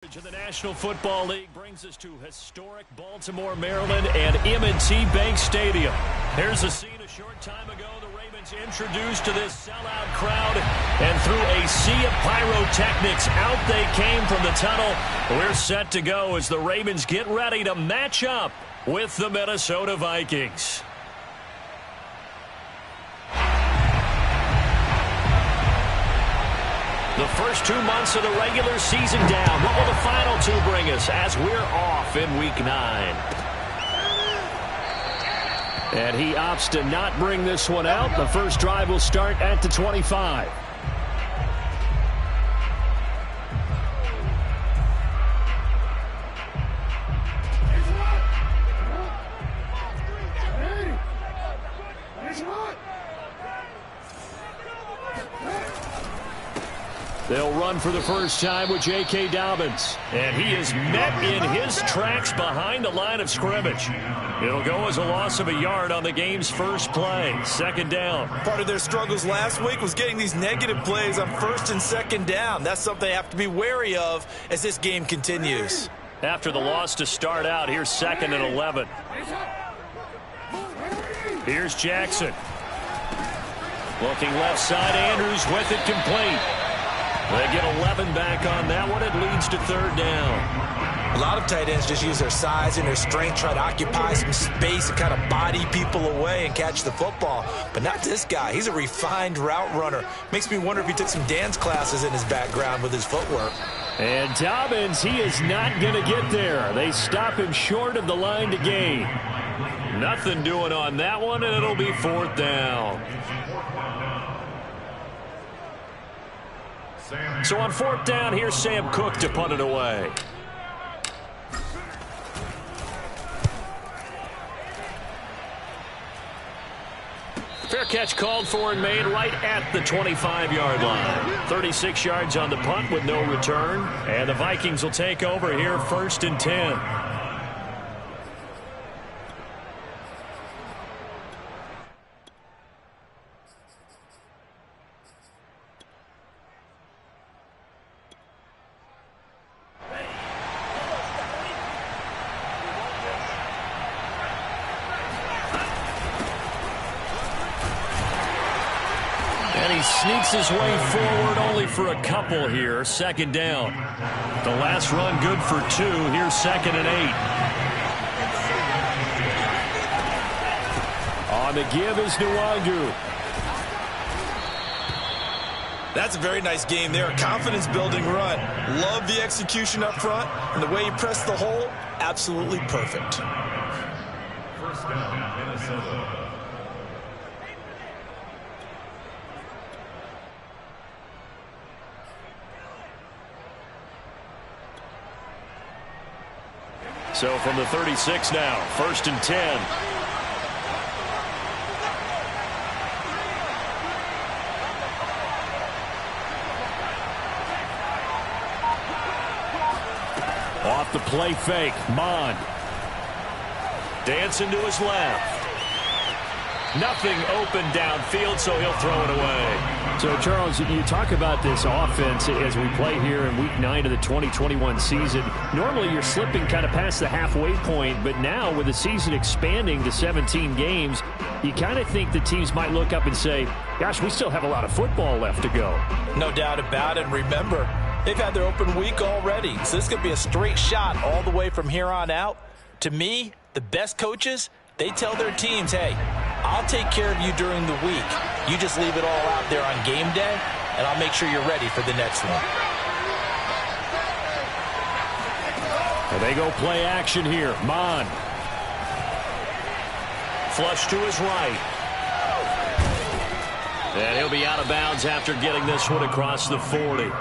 To the National Football League brings us to historic Baltimore, Maryland, and M&T Bank Stadium. Here's a scene a short time ago. The Ravens introduced to this sellout crowd, and through a sea of pyrotechnics, out they came from the tunnel. We're set to go as the Ravens get ready to match up with the Minnesota Vikings. The first 2 months of the regular season down. What will the final two bring us as we're off in Week 9? And he opts to not bring this one out. The first drive will start at the 25. They'll run for the first time with J.K. Dobbins. And he is met in his tracks behind the line of scrimmage. It'll go as a loss of a yard on the game's first play. Second down. Part of their struggles last week was getting these negative plays on first and second down. That's something they have to be wary of as this game continues. After the loss to start out, here's 2nd and 11. Here's Jackson. Looking left side, Andrews with it complete. They get 11 back on that one. It leads to third down. A lot of tight ends just use their size and their strength, try to occupy some space and kind of body people away and catch the football. But not this guy. He's a refined route runner. Makes me wonder if he took some dance classes in his background with his footwork. And Dobbins, he is not going to get there. They stop him short of the line to gain. Nothing doing on that one, and it'll be fourth down. So on fourth down, here's Sam Cook to punt it away. Fair catch called for and made right at the 25-yard line. 36 yards on the punt with no return. And the Vikings will take over here 1st and 10. Sneaks his way forward only for a couple here. Second down. The last run good for 2. Here's 2nd and 8. On the give is Nwangu. That's a very nice game there. A confidence-building run. Love the execution up front. And the way he pressed the hole, absolutely perfect. First down, Minnesota. So from the 36 now, 1st and 10. Off the play fake, Mond. Dancing to his left. Nothing open downfield, so he'll throw it away. So, Charles, you talk about this offense as we play here in Week 9 of the 2021 season. Normally, you're slipping kind of past the halfway point, but now with the season expanding to 17 games, you kind of think the teams might look up and say, gosh, we still have a lot of football left to go. No doubt about it. Remember, they've had their open week already, so this could be a straight shot all the way from here on out. To me, the best coaches, they tell their teams, hey, I'll take care of you during the week. You just leave it all out there on game day, and I'll make sure you're ready for the next one. And they go play action here. Mond. Flush to his right. And he'll be out of bounds after getting this one across the 40.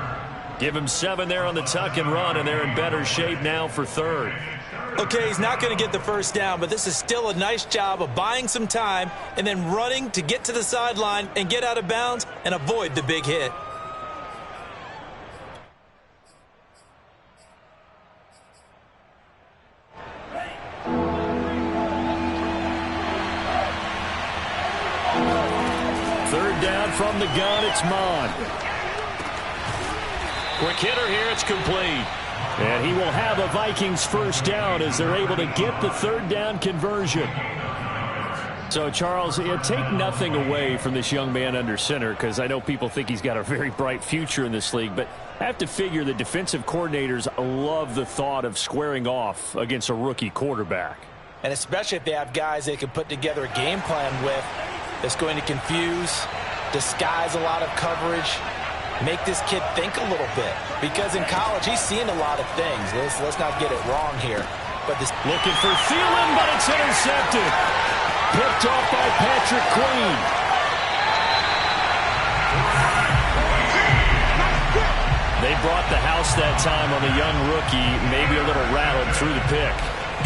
Give him 7 there on the tuck and run, and they're in better shape now for third. Okay, he's not going to get the first down, but this is still a nice job of buying some time and then running to get to the sideline and get out of bounds and avoid the big hit. Third down from the gun, it's Mond. Quick hitter here, it's complete. And he will have a Vikings first down as they're able to get the third down conversion. So, Charles, take nothing away from this young man under center, because I know people think he's got a very bright future in this league, but I have to figure the defensive coordinators love the thought of squaring off against a rookie quarterback. And especially if they have guys they can put together a game plan with that's going to confuse, disguise a lot of coverage, make this kid think a little bit. Because in college, he's seen a lot of things. Let's not get it wrong here. But this looking for Thielen, but it's intercepted. Picked off by Patrick Queen. They brought the house that time on the young rookie, maybe a little rattled through the pick.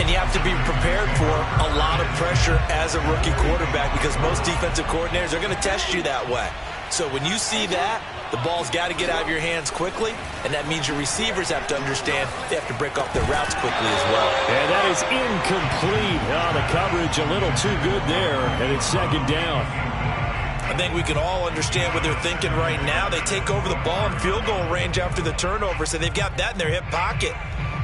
And you have to be prepared for a lot of pressure as a rookie quarterback, because most defensive coordinators are going to test you that way. So when you see that, the ball's got to get out of your hands quickly, and that means your receivers have to understand they have to break off their routes quickly as well. And that is incomplete. Oh, the coverage a little too good there, and it's second down. I think we can all understand what they're thinking right now. They take over the ball in field goal range after the turnover, so they've got that in their hip pocket.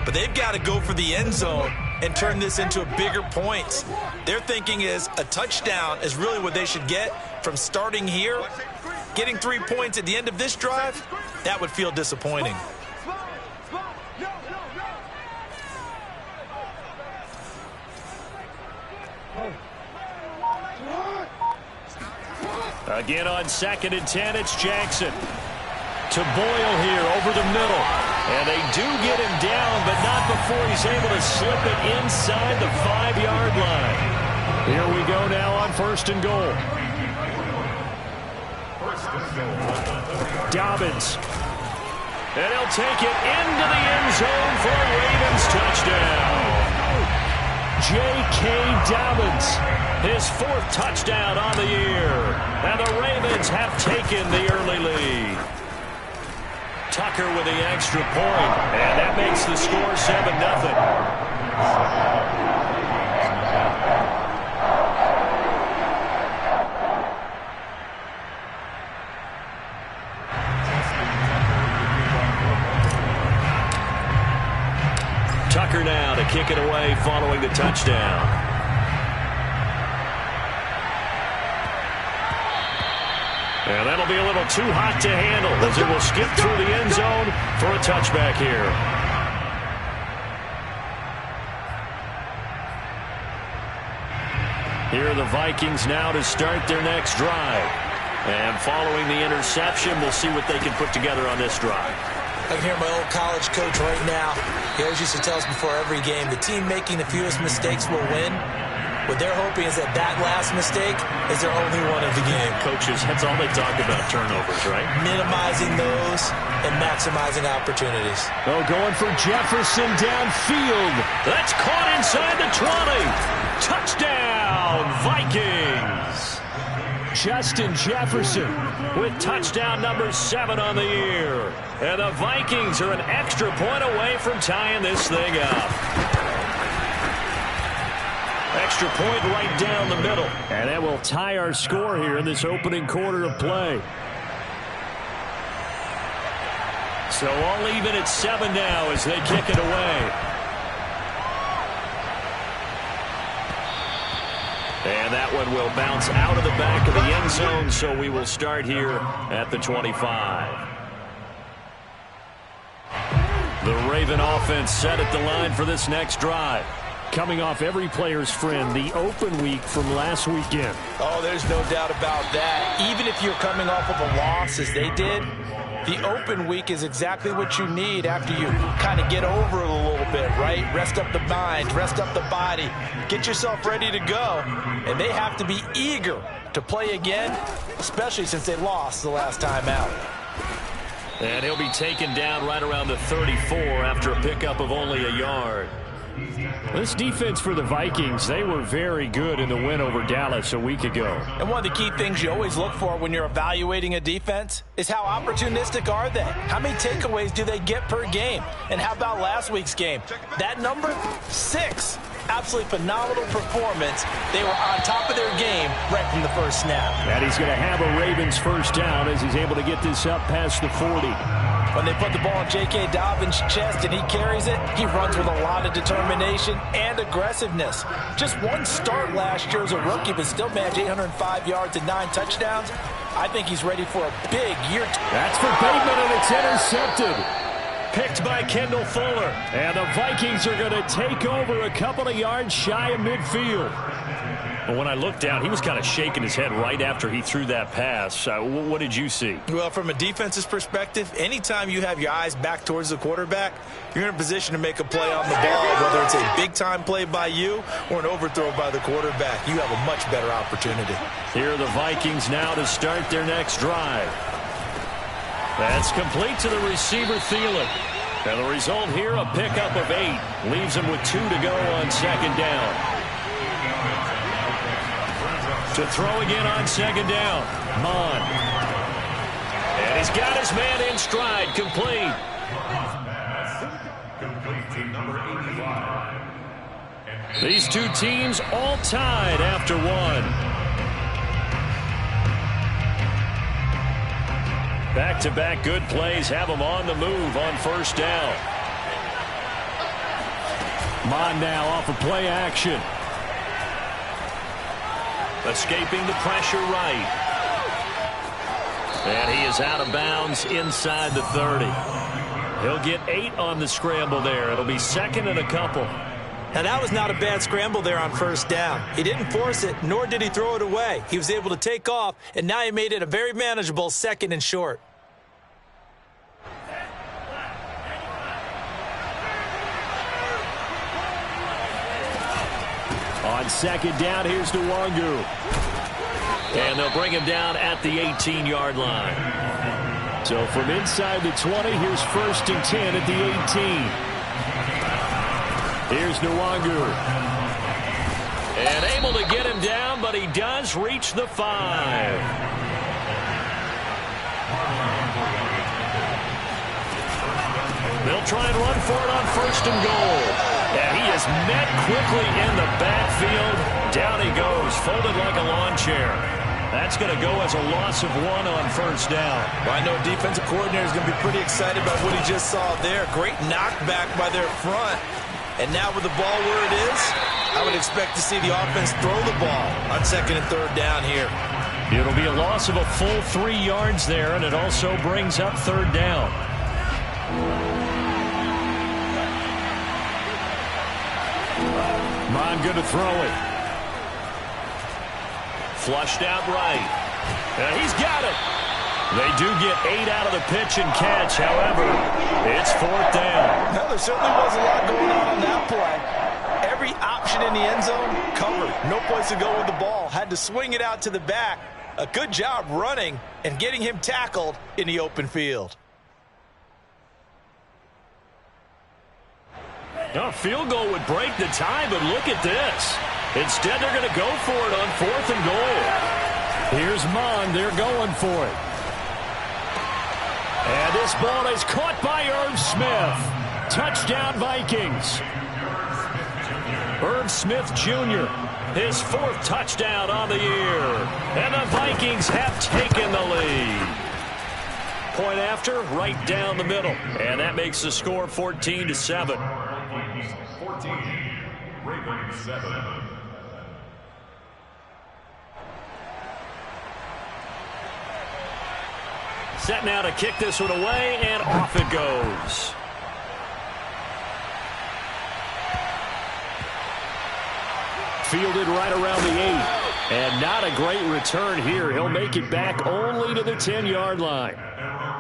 But they've got to go for the end zone and turn this into bigger points. Their thinking is a touchdown is really what they should get from starting here. Getting 3 points at the end of this drive, that would feel disappointing. Again on 2nd and 10, it's Jackson. To Boyle here over the middle. And they do get him down, but not before he's able to slip it inside the 5-yard line. Here we go now on 1st and goal. Dobbins. And he'll take it into the end zone for a Ravens touchdown. J.K. Dobbins, his 4th touchdown on the year. And the Ravens have taken the early lead. Tucker with the extra point, and that makes the score 7-0. Tucker now to kick it away following the touchdown. And that'll be a little too hot to handle as it will skip through the end zone for a touchback here. Here are the Vikings now to start their next drive. And following the interception, we'll see what they can put together on this drive. I can hear my old college coach right now. He always used to tell us before every game, the team making the fewest mistakes will win. What they're hoping is that last mistake is their only one of the game. Coaches, that's all they talk about, turnovers, right? Minimizing those and maximizing opportunities. Oh, going for Jefferson downfield. That's caught inside the 20. Touchdown, Vikings. Justin Jefferson with touchdown number 7 on the year. And the Vikings are an extra point away from tying this thing up. Extra point right down the middle. And that will tie our score here in this opening quarter of play. So all even at 7 now as they kick it away. And that one will bounce out of the back of the end zone, so we will start here at the 25. The Raven offense set at the line for this next drive. Coming off every player's friend, the open week from last weekend. Oh, there's no doubt about that. Even if you're coming off of a loss as they did, the open week is exactly what you need after you kind of get over it a little bit, right? Rest up the mind, rest up the body, get yourself ready to go. And they have to be eager to play again, especially since they lost the last time out. And he'll be taken down right around the 34 after a pickup of only a yard. This defense for the Vikings, they were very good in the win over Dallas a week ago. And one of the key things you always look for when you're evaluating a defense is how opportunistic are they? How many takeaways do they get per game? And how about last week's game? That number, 6. Absolutely phenomenal performance. They were on top of their game right from the first snap. And he's going to have a Ravens first down as he's able to get this up past the 40. When they put the ball in J.K. Dobbins' chest and he carries it, he runs with a lot of determination and aggressiveness. Just one start last year as a rookie, but still managed 805 yards and 9 touchdowns. I think he's ready for a big year. That's for Bateman, and it's intercepted. Picked by Kendall Fuller. And the Vikings are going to take over a couple of yards shy of midfield. Well, when I looked down, he was kind of shaking his head right after he threw that pass. What did you see? Well, from a defense's perspective, anytime you have your eyes back towards the quarterback, you're in a position to make a play on the ball, whether it's a big-time play by you or an overthrow by the quarterback. You have a much better opportunity. Here are the Vikings now to start their next drive. That's complete to the receiver, Thielen. And the result here, a pickup of 8. Leaves him with 2 to go on second down. To throw again on second down. Mond. And he's got his man in stride. Complete. These two teams all tied after 1. Back-to-back good plays have them on the move on first down. Mond now off of play action. Escaping the pressure right. And he is out of bounds inside the 30. He'll get 8 on the scramble there. It'll be second and a couple. Now, that was not a bad scramble there on first down. He didn't force it, nor did he throw it away. He was able to take off, and now he made it a very manageable second and short. On second down, here's Nwangu. And they'll bring him down at the 18-yard line. So from inside the 20, here's first and 10 at the 18. Here's Nwangu. And able to get him down, but he does reach the 5. They'll try and run for it on first and goal. And he is met quickly in the backfield. Down he goes, folded like a lawn chair. That's going to go as a loss of 1 on first down. Well, I know defensive coordinator is going to be pretty excited about what he just saw there. Great knockback by their front. And now with the ball where it is, I would expect to see the offense throw the ball on second and third down here. It'll be a loss of a full 3 yards there, and it also brings up third down. Mond good to throw it. Flushed out right. And he's got it. They do get 8 out of the pitch and catch. However, it's fourth down. Well, there certainly was a lot going on that play. Every option in the end zone covered. No place to go with the ball. Had to swing it out to the back. A good job running and getting him tackled in the open field. A field goal would break the tie, but look at this. Instead, they're going to go for it on fourth and goal. Here's Mond. They're going for it. And this ball is caught by Irv Smith. Touchdown, Vikings. Irv Smith Jr., his 4th touchdown on the year. And the Vikings have taken the lead. Point after, right down the middle. And that makes the score 14-7. 14, Ravens 7. Set now to kick this one away, and off it goes. Fielded right around the 8. And not a great return here. He'll make it back only to the 10-yard line.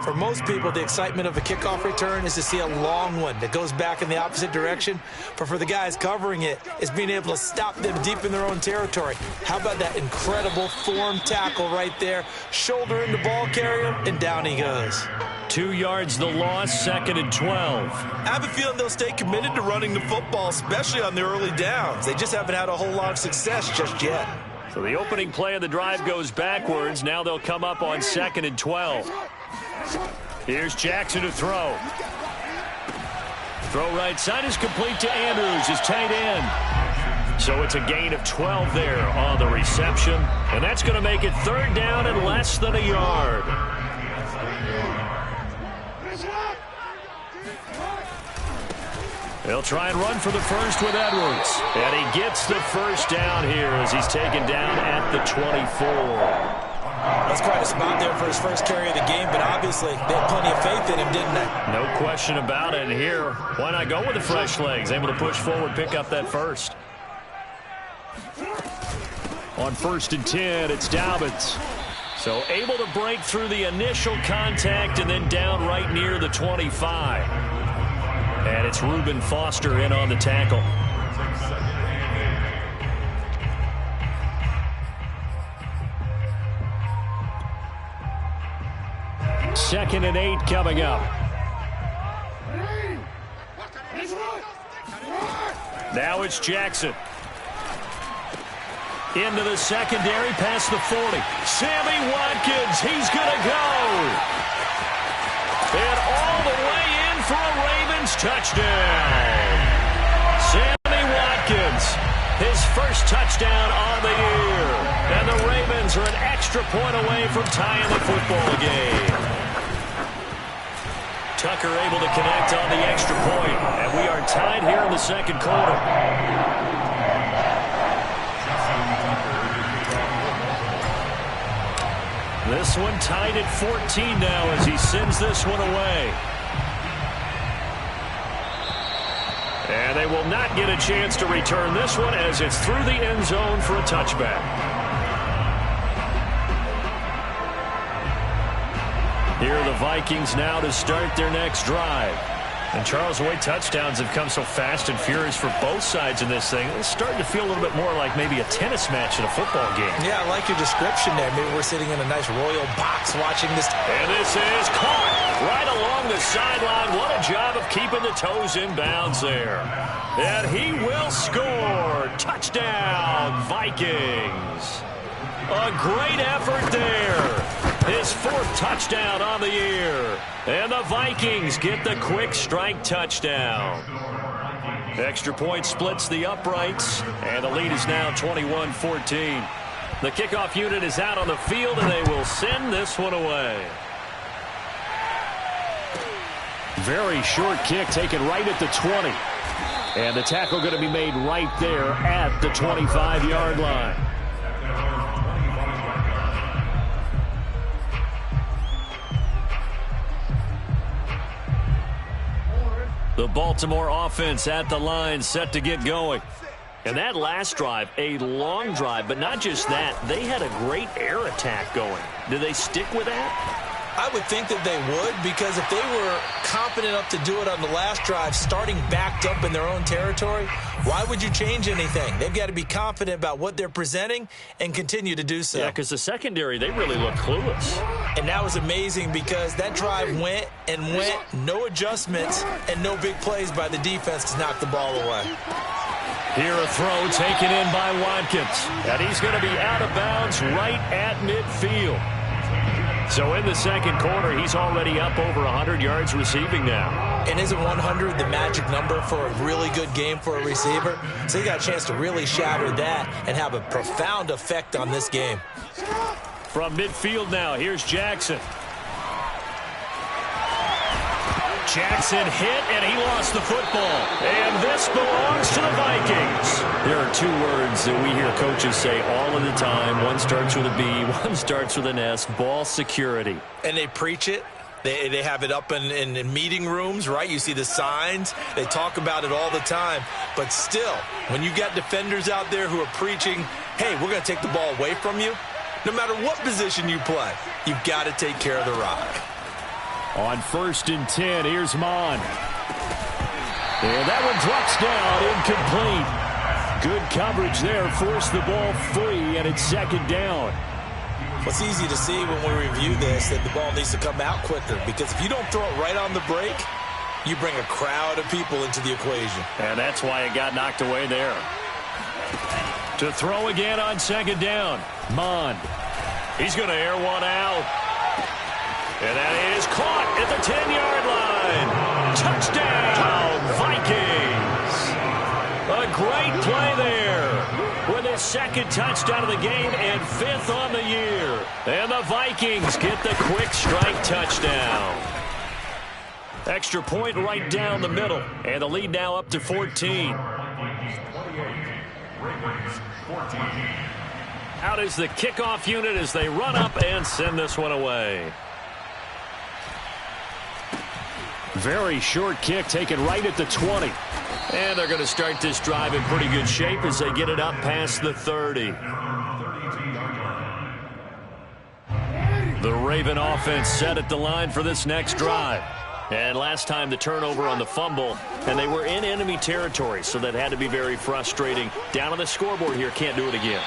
For most people, the excitement of a kickoff return is to see a long one that goes back in the opposite direction. But for the guys covering it, it's being able to stop them deep in their own territory. How about that incredible form tackle right there? Shoulder in the ball carrier, and down he goes. 2 yards the loss, second and 12. I have a feeling they'll stay committed to running the football, especially on the early downs. They just haven't had a whole lot of success just yet. So the opening play of the drive goes backwards. Now they'll come up on second and 12. Here's Jackson to throw. Throw right side is complete to Andrews, his tight end. So it's a gain of 12 there on the reception. And that's going to make it third down and less than a yard. They'll try and run for the first with Edwards. And he gets the first down here as he's taken down at the 24. That's quite a spot there for his first carry of the game, but obviously they had plenty of faith in him, didn't they? No question about it. And here, why not go with the fresh legs? Able to push forward, pick up that first. On 1st and 10, it's Dobbins. So able to break through the initial contact and then down right near the 25. And it's Reuben Foster in on the tackle. Second and 8 coming up. Now it's Jackson. Into the secondary, past the 40. Sammy Watkins, he's going to go. And all the way in for a Ravens touchdown. Sammy Watkins, his first touchdown on the year. And the Ravens are an extra point away from tying the football game. Tucker able to connect on the extra point. And we are tied here in the second quarter. This one tied at 14 now as he sends this one away. And they will not get a chance to return this one as it's through the end zone for a touchback. Here are the Vikings now to start their next drive. And Charles, the way touchdowns have come so fast and furious for both sides in this thing, it's starting to feel a little bit more like maybe a tennis match in a football game. Yeah, I like your description there. Maybe we're sitting in a nice royal box watching this. And this is caught right along the sideline. What a job of keeping the toes in bounds there. And he will score. Touchdown, Vikings. A great effort there. His 4th touchdown on the year. And the Vikings get the quick strike touchdown. Extra point splits the uprights. And the lead is now 21-14. The kickoff unit is out on the field, and they will send this one away. Very short kick taken right at the 20. And the tackle going to be made right there at the 25-yard line. The Baltimore offense at the line, set to get going. And that last drive, a long drive, but not just that. They had a great air attack going. Do they stick with that? I would think that they would, because if they were confident enough to do it on the last drive, starting backed up in their own territory, why would you change anything? They've got to be confident about what they're presenting and continue to do so. Yeah, because the secondary, they really look clueless. And that was amazing because that drive went and went, no adjustments and no big plays by the defense to knock the ball away. Here a throw taken in by Watkins. And he's going to be out of bounds right at midfield. So in the second quarter, he's already up over 100 yards receiving now. And isn't 100 the magic number for a really good game for a receiver? So he got a chance to really shatter that and have a profound effect on this game. From midfield now, here's Jackson. Jackson hit, and he lost the football. And this belongs to the Vikings. There are 2 words that we hear coaches say all of the time. One starts with a B, one starts with an S. Ball security. And they preach it. They have it up in meeting rooms, right? You see the signs. They talk about it all the time. But still, when you got defenders out there who are preaching, hey, we're going to take the ball away from you, no matter what position you play, you've got to take care of the rock. On 1st and 10, here's Mon. And that one drops down, incomplete. Good coverage there, forced the ball free, and it's 2nd down. It's easy to see when we review this that the ball needs to come out quicker, because if you don't throw it right on the break, you bring a crowd of people into the equation. And that's why it got knocked away there. To throw again on 2nd down, Mon. He's going to air one out. And that is caught at the 10-yard line. Touchdown, Vikings. A great play there with his 2nd touchdown of the game and 5th on the year. And the Vikings get the quick strike touchdown. Extra point right down the middle. And the lead now up to 14. Out is the kickoff unit as they run up and send this one away. Very short kick taken right at the 20. And they're going to start this drive in pretty good shape as they get it up past the 30. The Raven offense set at the line for this next drive. And last time the turnover on the fumble, and they were in enemy territory, so that had to be very frustrating. Down on the scoreboard here, can't do it again.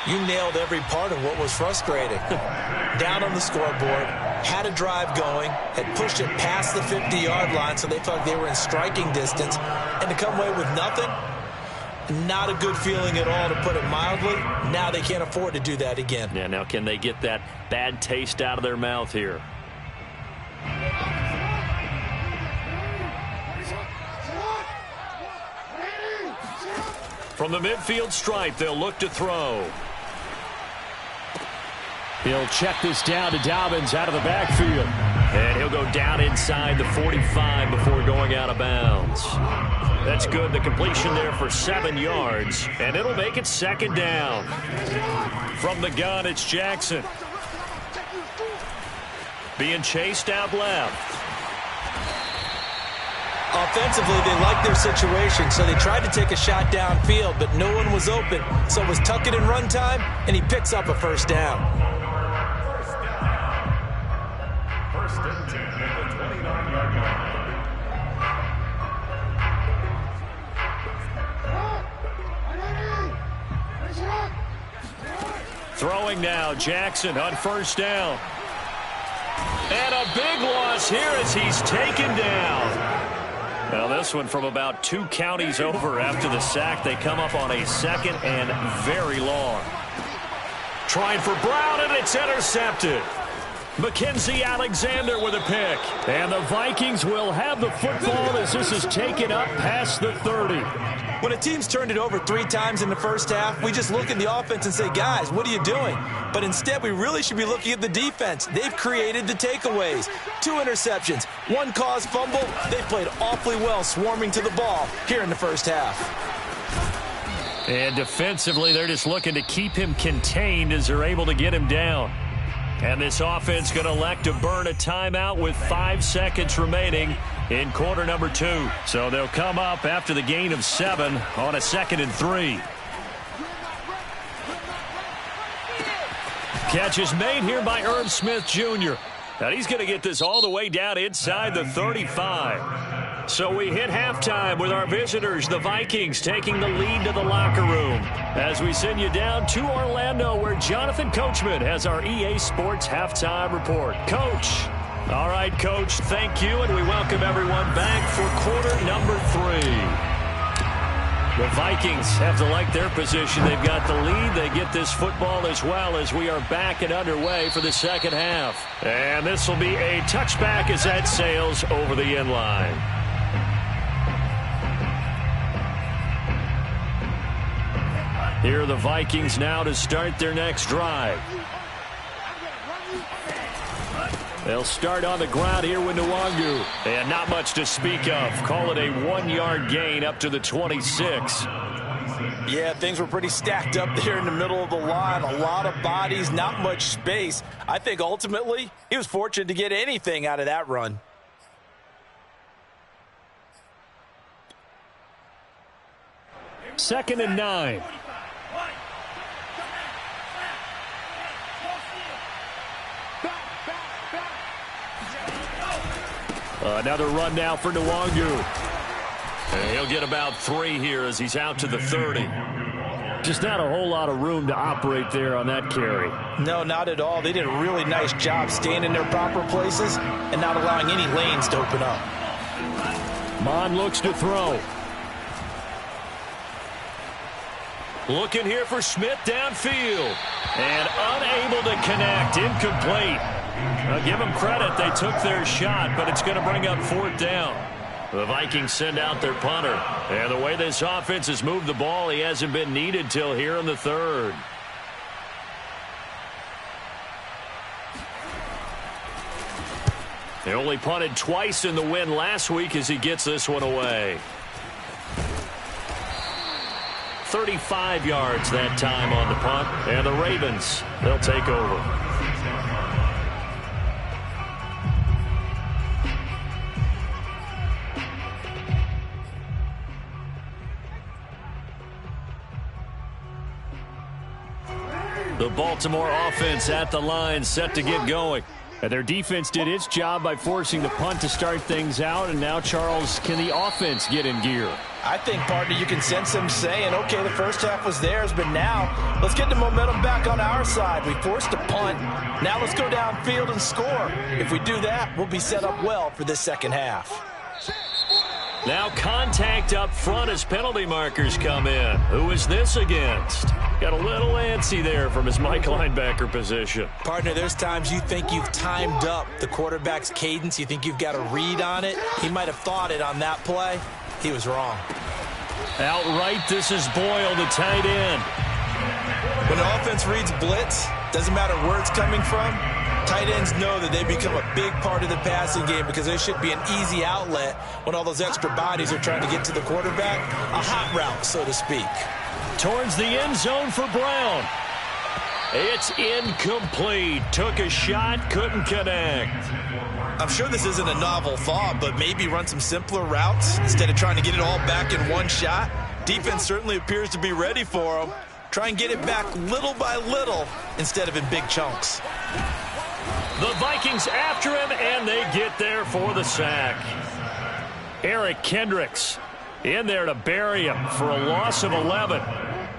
You nailed every part of what was frustrating. Down on the scoreboard, had a drive going, had pushed it past the 50-yard line, so they felt like they were in striking distance, and to come away with nothing, not a good feeling at all, to put it mildly. Now they can't afford to do that again. Yeah, now can they get that bad taste out of their mouth here? From the midfield stripe, they'll look to throw. He'll check this down to Dobbins out of the backfield. And he'll go down inside the 45 before going out of bounds. That's good. The completion there for 7 yards. And it'll make it second down. From the gun, it's Jackson. Being chased out left. Offensively, they liked their situation, so they tried to take a shot downfield, but no one was open. So it was tuck it and run time, and he picks up a first down. First and 10 at the 29-yard line. Throwing now, Jackson on first down. And a big loss here as he's taken down. Now this one from about 2 counties over after the sack. They come up on a second and very long. Trying for Brown, and it's intercepted. Mackenzie Alexander with a pick. And the Vikings will have the football as this is taken up past the 30. When a team's turned it over 3 times in the first half, we just look at the offense and say, guys, what are you doing? But instead, we really should be looking at the defense. They've created the takeaways. 2 interceptions, 1 caused fumble. They played awfully well swarming to the ball here in the first half. And defensively, they're just looking to keep him contained as they're able to get him down. And this offense going to elect to burn a timeout with 5 seconds remaining in quarter number 2. So they'll come up after the gain of 7 on a 2nd and 3. Catch is made here by Irv Smith Jr. Now he's going to get this all the way down inside the 35. So we hit halftime with our visitors, the Vikings, taking the lead to the locker room. As we send you down to Orlando, where Jonathan Coachman has our EA Sports halftime report. Coach. All right, Coach, thank you, and we welcome everyone back for quarter number 3. The Vikings have to like their position. They've got the lead. They get this football as well as we are back and underway for the second half. And this will be a touchback as that sails over the end line. Here are the Vikings now to start their next drive. They'll start on the ground here with Nwangu. And not much to speak of. Call it a 1-yard gain up to the 26. Yeah, things were pretty stacked up there in the middle of the line. A lot of bodies, not much space. I think ultimately he was fortunate to get anything out of that run. Second and 9. Another run now for Nwangu. And he'll get about 3 here as he's out to the 30. Just not a whole lot of room to operate there on that carry. No, not at all. They did a really nice job staying in their proper places and not allowing any lanes to open up. Mon looks to throw. Looking here for Smith downfield. And unable to connect. Incomplete. I'll give them credit. They took their shot, but it's going to bring up 4th down. The Vikings send out their punter. And the way this offense has moved the ball, he hasn't been needed till here in the 3rd. He only punted twice in the win last week as he gets this one away. 35 yards that time on the punt, and the Ravens, they'll take over. The Baltimore offense at the line, set to get going. And their defense did its job by forcing the punt to start things out. And now, Charles, can the offense get in gear? I think, partner, you can sense them saying, okay, the first half was theirs, but now let's get the momentum back on our side. We forced a punt. Now let's go downfield and score. If we do that, we'll be set up well for this second half. Now contact up front as penalty markers come in. Who is this against? Got a little antsy there from his Mike linebacker position. Partner, there's times you think you've timed up the quarterback's cadence. You think you've got a read on it. He might have thought it on that play. He was wrong. Outright, this is Boyle, the tight end. When the offense reads blitz, doesn't matter where it's coming from, tight ends know that they become a big part of the passing game because there should be an easy outlet when all those extra bodies are trying to get to the quarterback. A hot route, so to speak. Towards the end zone for Brown. It's incomplete. Took a shot, couldn't connect. I'm sure this isn't a novel thought, but maybe run some simpler routes instead of trying to get it all back in one shot. Defense certainly appears to be ready for him. Try and get it back little by little instead of in big chunks. The Vikings after him, and they get there for the sack. Eric Kendricks in there to bury him for a loss of 11.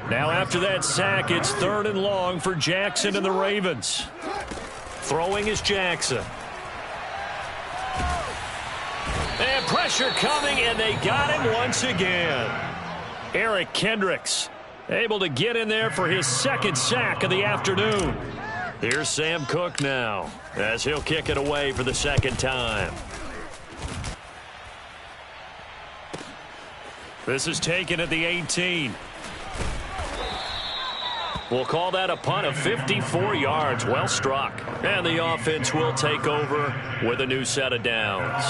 Now after that sack, it's 3rd and long for Jackson and the Ravens. Throwing is Jackson. And pressure coming, and they got him once again. Eric Kendricks able to get in there for his 2nd sack of the afternoon. Here's Sam Cook now as he'll kick it away for the 2nd time. This is taken at the 18. We'll call that a punt of 54 yards. Well struck. And the offense will take over with a new set of downs.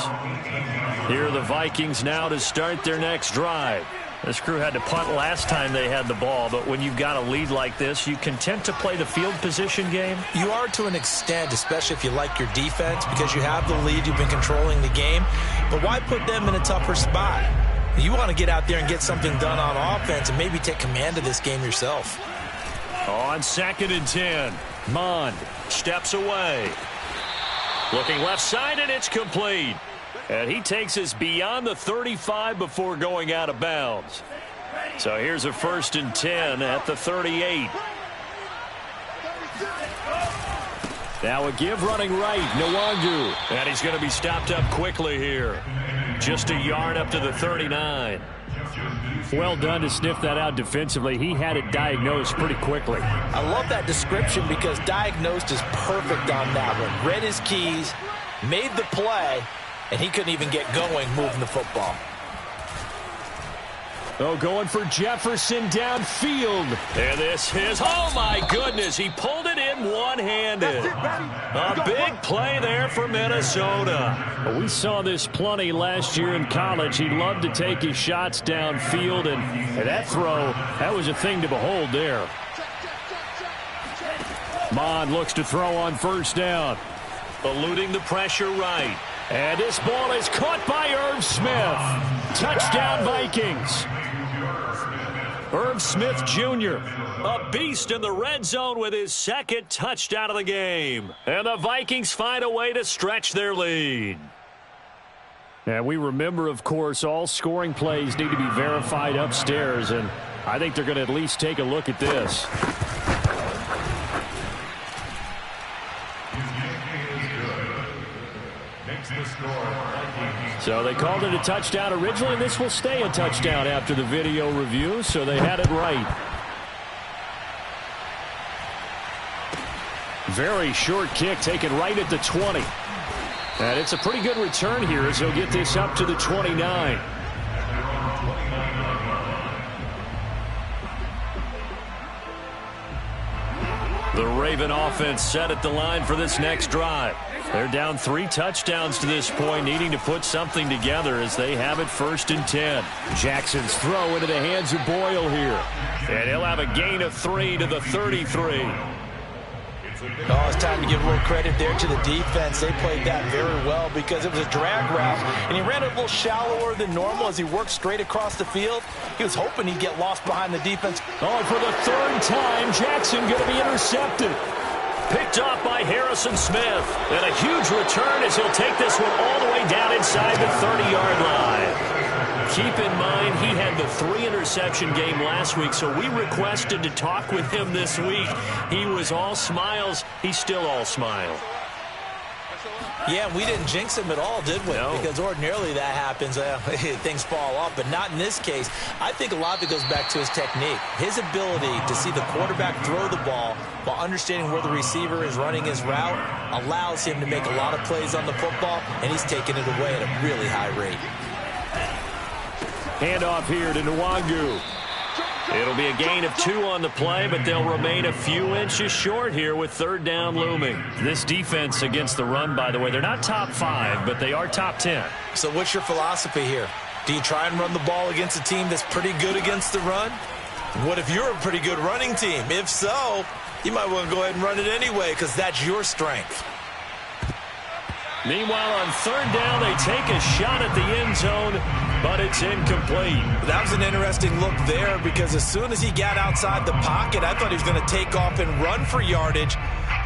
Here are the Vikings now to start their next drive. This crew had to punt last time they had the ball, but when you've got a lead like this, you content to play the field position game? You are to an extent, especially if you like your defense, because you have the lead, you've been controlling the game. But why put them in a tougher spot? You want to get out there and get something done on offense and maybe take command of this game yourself. On 2nd and 10, Mond steps away. Looking left side, and it's complete. And he takes us beyond the 35 before going out of bounds. So here's a 1st and 10 at the 38. Now a give running right, Nwangu. And he's going to be stopped up quickly here. Just a yard up to the 39. Well done to sniff that out defensively. He had it diagnosed pretty quickly. I love that description because diagnosed is perfect on that one. Read his keys, made the play, and he couldn't even get going moving the football. Oh, going for Jefferson downfield. And this is, oh my goodness, he pulled it in one-handed. A big play there for Minnesota. Well, we saw this plenty last year in college. He loved to take his shots downfield, and that throw, that was a thing to behold there. Mond looks to throw on 1st down. Eluding the pressure right. And this ball is caught by Irv Smith. Touchdown, Vikings. Irv Smith Jr., a beast in the red zone with his 2nd touchdown of the game. And the Vikings find a way to stretch their lead. And we remember, of course, all scoring plays need to be verified upstairs, and I think they're going to at least take a look at this. So they called it a touchdown originally, and this will stay a touchdown after the video review, so they had it right. Very short kick taken right at the 20. And it's a pretty good return here as he'll get this up to the 29. The Raven offense set at the line for this next drive. They're down 3 touchdowns to this point, needing to put something together as they have it 1st and 10. Jackson's throw into the hands of Boyle here. And he'll have a gain of 3 to the 33. Oh, it's time to give a little credit there to the defense. They played that very well because it was a drag route, and he ran it a little shallower than normal as he worked straight across the field. He was hoping he'd get lost behind the defense. Oh, for the 3rd time, Jackson going to be intercepted. Picked off by Harrison Smith. And a huge return as he'll take this one all the way down inside the 30-yard line. Keep in mind, he had the 3-interception game last week, so we requested to talk with him this week. He was all smiles. He's still all smile. Yeah, we didn't jinx him at all, did we? No. Because ordinarily that happens. Things fall off, but not in this case. I think a lot of it goes back to his technique. His ability to see the quarterback throw the ball while understanding where the receiver is running his route allows him to make a lot of plays on the football, and he's taking it away at a really high rate. Handoff here to Nwangu. It'll be a gain of 2 on the play, but they'll remain a few inches short here with 3rd down looming. This defense against the run, by the way, they're not top 5, but they are top 10. So what's your philosophy here? Do you try and run the ball against a team that's pretty good against the run? What if you're a pretty good running team? If so, you might want to go ahead and run it anyway because that's your strength. Meanwhile, on 3rd down, they take a shot at the end zone, but it's incomplete. That was an interesting look there because as soon as he got outside the pocket, I thought he was going to take off and run for yardage.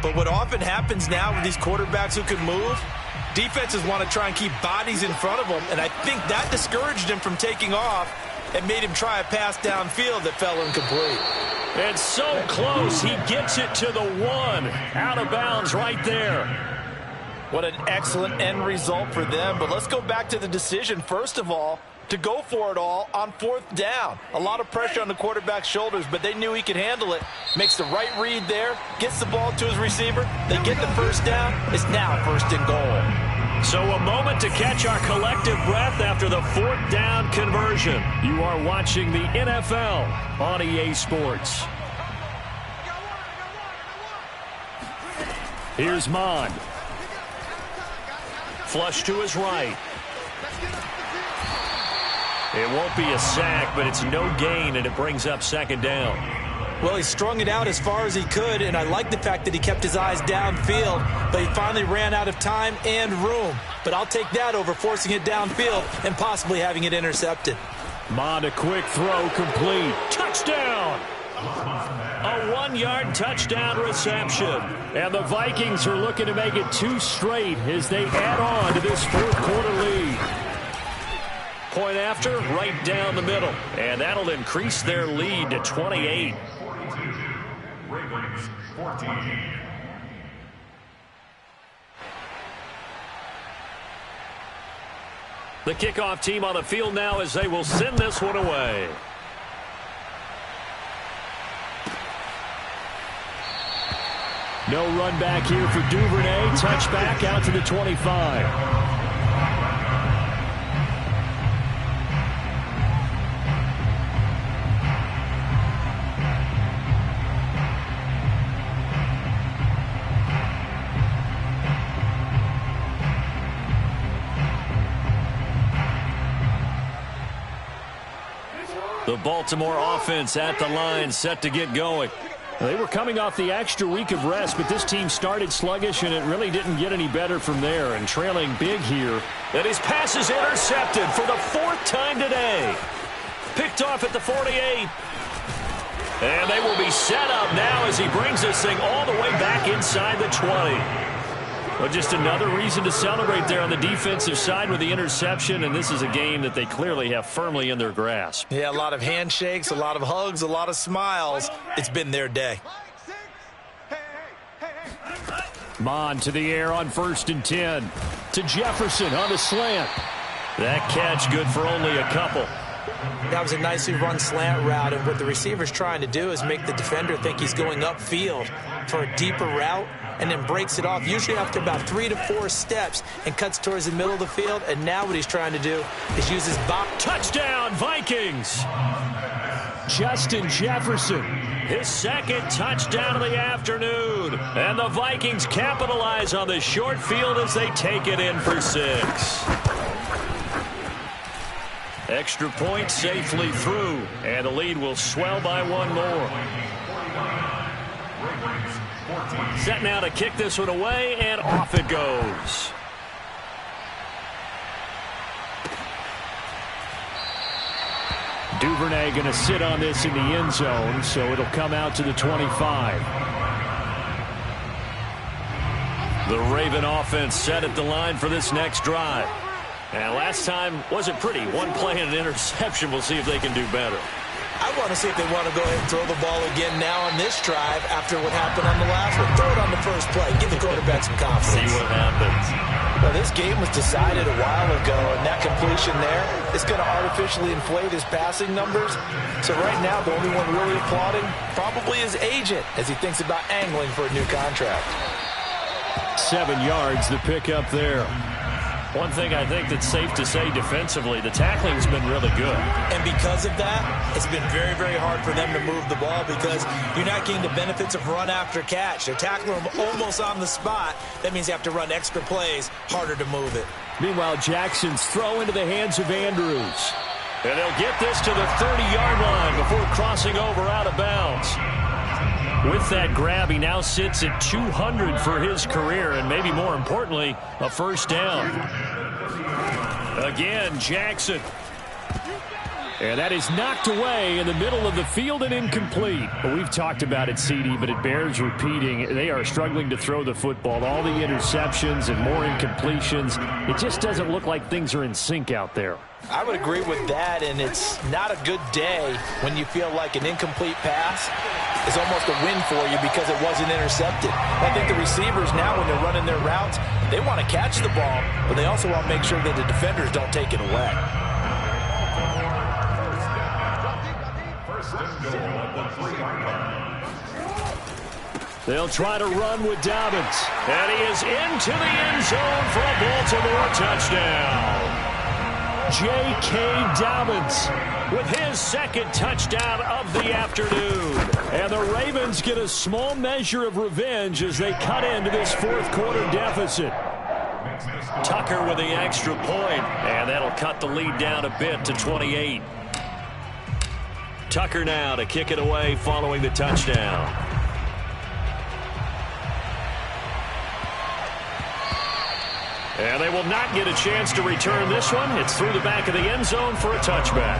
But what often happens now with these quarterbacks who can move, defenses want to try and keep bodies in front of them, and I think that discouraged him from taking off and made him try a pass downfield that fell incomplete. It's so close. He gets it to the 1. Out of bounds right there. What an excellent end result for them. But let's go back to the decision, first of all, to go for it all on 4th down. A lot of pressure on the quarterback's shoulders, but they knew he could handle it. Makes the right read there, gets the ball to his receiver. They get the 1st down. It's now 1st and goal. So a moment to catch our collective breath after the 4th down conversion. You are watching the NFL on EA Sports. Here's Mond. Flush to his right. It won't be a sack, but it's no gain, and it brings up 2nd down. Well, he strung it out as far as he could, and I like the fact that he kept his eyes downfield, but he finally ran out of time and room. But I'll take that over forcing it downfield and possibly having it intercepted. Mond, a quick throw, complete. Touchdown! A 1-yard touchdown reception. And the Vikings are looking to make it 2 straight as they add on to this 4th quarter lead. Point after, right down the middle. And that'll increase their lead to 28. Ravens 14. The kickoff team on the field now as they will send this one away. No run back here for Duvernay. Touchback out to the 25. The Baltimore offense at the line, set to get going. They were coming off the extra week of rest, but this team started sluggish, and it really didn't get any better from there. And trailing big here. And his pass is intercepted for the 4th time today. Picked off at the 48. And they will be set up now as he brings this thing all the way back inside the 20. Well, just another reason to celebrate there on the defensive side with the interception, and this is a game that they clearly have firmly in their grasp. Yeah, a lot of handshakes, a lot of hugs, a lot of smiles. It's been their day. Mond to the air on 1st and 10. To Jefferson on a slant. That catch good for only a couple. That was a nicely run slant route, and what the receiver's trying to do is make the defender think he's going upfield for a deeper route, and then breaks it off, usually after about 3 to 4 steps, and cuts towards the middle of the field. And now what he's trying to do is use his body. Touchdown, Vikings! Justin Jefferson. His second touchdown of the afternoon. And the Vikings capitalize on the short field as they take it in for 6. Extra point safely through. And the lead will swell by 1 more. Set now to kick this one away, and off it goes. Duvernay going to sit on this in the end zone, so it'll come out to the 25. The Raven offense set at the line for this next drive. And last time wasn't pretty. 1 play and an interception. We'll see if they can do better. I want to see if they want to go ahead and throw the ball again now on this drive after what happened on the last one. Throw it on the first play. Give the quarterback some confidence. See what happens. Well, this game was decided a while ago, and that completion there is going to artificially inflate his passing numbers. So right now, the only one really applauding probably his agent as he thinks about angling for a new contract. 7 yards, the pickup there. One thing I think that's safe to say defensively, the tackling's been really good. And because of that, it's been very, very hard for them to move the ball because you're not getting the benefits of run after catch. They're tackling them almost on the spot. That means you have to run extra plays, harder to move it. Meanwhile, Jackson's throw into the hands of Andrews. And they'll get this to the 30-yard line before crossing over out of bounds. With that grab, he now sits at 200 for his career, and maybe more importantly, a first down. Again, Jackson. And that is knocked away in the middle of the field and incomplete. Well, we've talked about it, CD, but it bears repeating. They are struggling to throw the football. All the interceptions and more incompletions. It just doesn't look like things are in sync out there. I would agree with that, and it's not a good day when you feel like an incomplete pass is almost a win for you because it wasn't intercepted. I think the receivers now, when they're running their routes, they want to catch the ball, but they also want to make sure that the defenders don't take it away. They'll try to run with Dobbins. And he is into the end zone for a Baltimore touchdown. J.K. Dobbins with his second touchdown of the afternoon. And the Ravens get a small measure of revenge as they cut into this fourth quarter deficit. Tucker with the extra point, and that'll cut the lead down a bit to 28. Tucker now to kick it away following the touchdown. And they will not get a chance to return this one. It's through the back of the end zone for a touchback.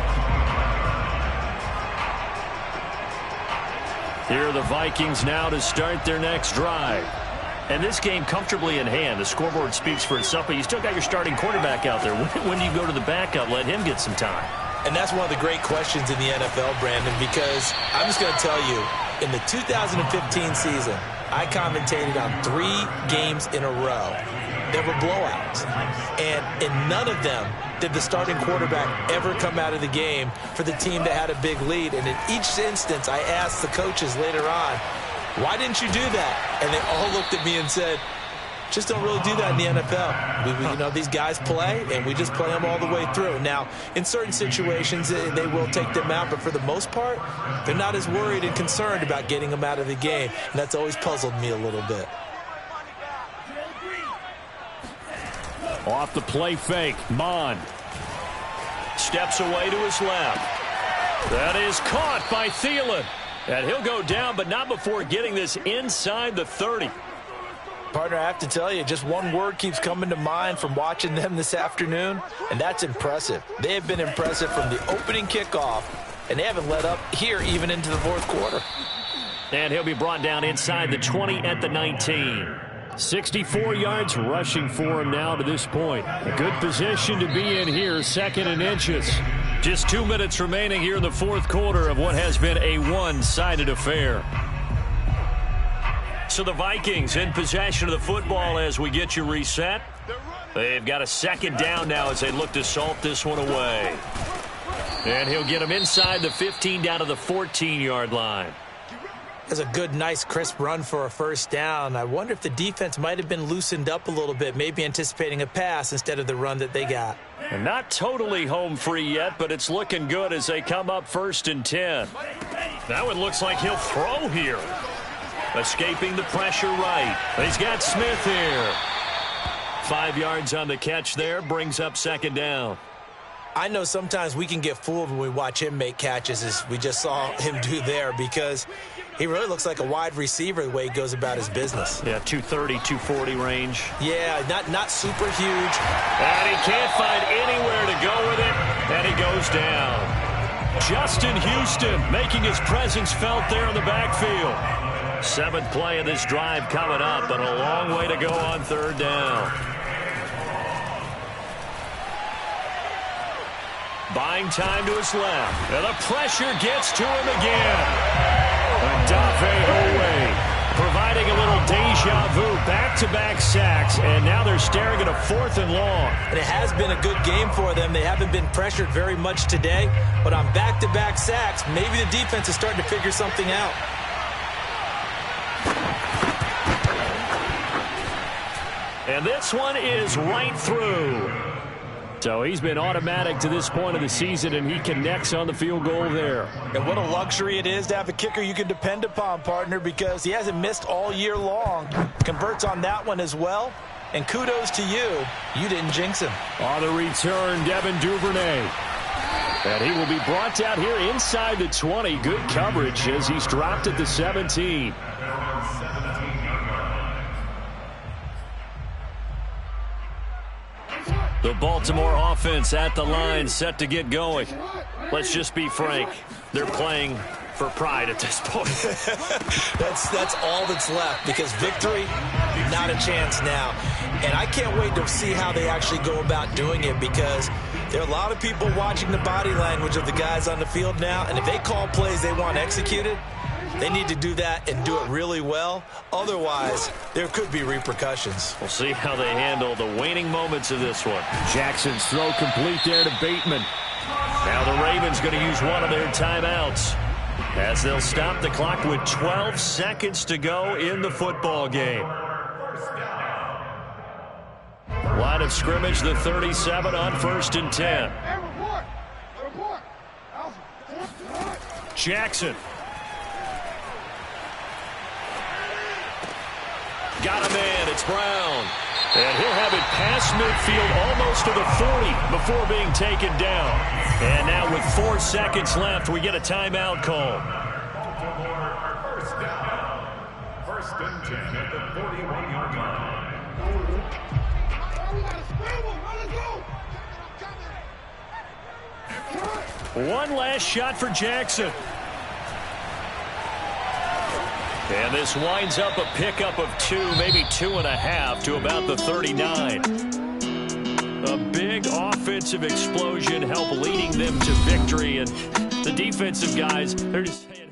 Here are the Vikings now to start their next drive. And this game comfortably in hand. The scoreboard speaks for itself, but you still got your starting quarterback out there. When do you go to the backup? Let him get some time. And that's one of the great questions in the NFL, Brandon, because I'm just going to tell you, in the 2015 season, I commentated on 3 games in a row. There were blowouts. And in none of them did the starting quarterback ever come out of the game for the team that had a big lead. And in each instance, I asked the coaches later on, why didn't you do that? And they all looked at me and said, just don't really do that in the NFL. You know, these guys play, and we just play them all the way through. Now, in certain situations, they will take them out, but for the most part, they're not as worried and concerned about getting them out of the game. And that's always puzzled me a little bit. Off the play fake, Mon. Steps away to his left. That is caught by Thielen. And he'll go down, but not before getting this inside the 30. Partner, I have to tell you, just one word keeps coming to mind from watching them this afternoon, and that's impressive. They have been impressive from the opening kickoff, and they haven't let up here even into the fourth quarter. And he'll be brought down inside the 20 at the 19. 64 yards rushing for him now to this point. A good position to be in here, 2nd and inches. Just 2 minutes remaining here in the fourth quarter of what has been a one-sided affair. So the Vikings in possession of the football as we get you reset. They've got a second down now as they look to salt this one away. And he'll get him inside the 15 down to the 14-yard line. That's a good, nice, crisp run for a first down. I wonder if the defense might have been loosened up a little bit, maybe anticipating a pass instead of the run that they got. And not totally home free yet, but it's looking good as they come up 1st and 10. Now it looks like he'll throw here. Escaping the pressure right. He's got Smith here. 5 yards on the catch there, brings up 2nd down. I know sometimes we can get fooled when we watch him make catches, as we just saw him do there, because he really looks like a wide receiver the way he goes about his business. Yeah, 230, 240 range. Yeah, not super huge. And he can't find anywhere to go with it, and he goes down. Justin Houston making his presence felt there in the backfield. 7th play of this drive coming up, but a long way to go on 3rd down. Buying time to his left. And the pressure gets to him again. Odafe Oweh providing a little deja vu. Back-to-back sacks, and now they're staring at a 4th and long. And it has been a good game for them. They haven't been pressured very much today, but on back-to-back sacks, maybe the defense is starting to figure something out. And this one is right through. So he's been automatic to this point of the season, and he connects on the field goal there. And what a luxury it is to have a kicker you can depend upon, partner, because he hasn't missed all year long. Converts on that one as well. And kudos to you. You didn't jinx him. On the return, Devin Duvernay. And he will be brought down here inside the 20. Good coverage as he's dropped at the 17. The Baltimore offense at the line, set to get going. Let's just be frank. They're playing for pride at this point. That's all that's left, because victory, not a chance now. And I can't wait to see how they actually go about doing it, because there are a lot of people watching the body language of the guys on the field now, and if they call plays they want executed, they need to do that and do it really well. Otherwise, there could be repercussions. We'll see how they handle the waning moments of this one. Jackson's throw complete there to Bateman. Now the Ravens going to use one of their timeouts, as they'll stop the clock with 12 seconds to go in the football game. Line of scrimmage, the 37 on 1st and 10. Jackson. Got a man, it's Brown. And he'll have it past midfield, almost to the 40 before being taken down. And now with 4 seconds left, we get a timeout call. First down. 1st and 10 at the 41-yard line. One last shot for Jackson. And this winds up a pickup of 2, maybe 2.5 to about the 39. A big offensive explosion helped leading them to victory. And the defensive guys, they're just saying,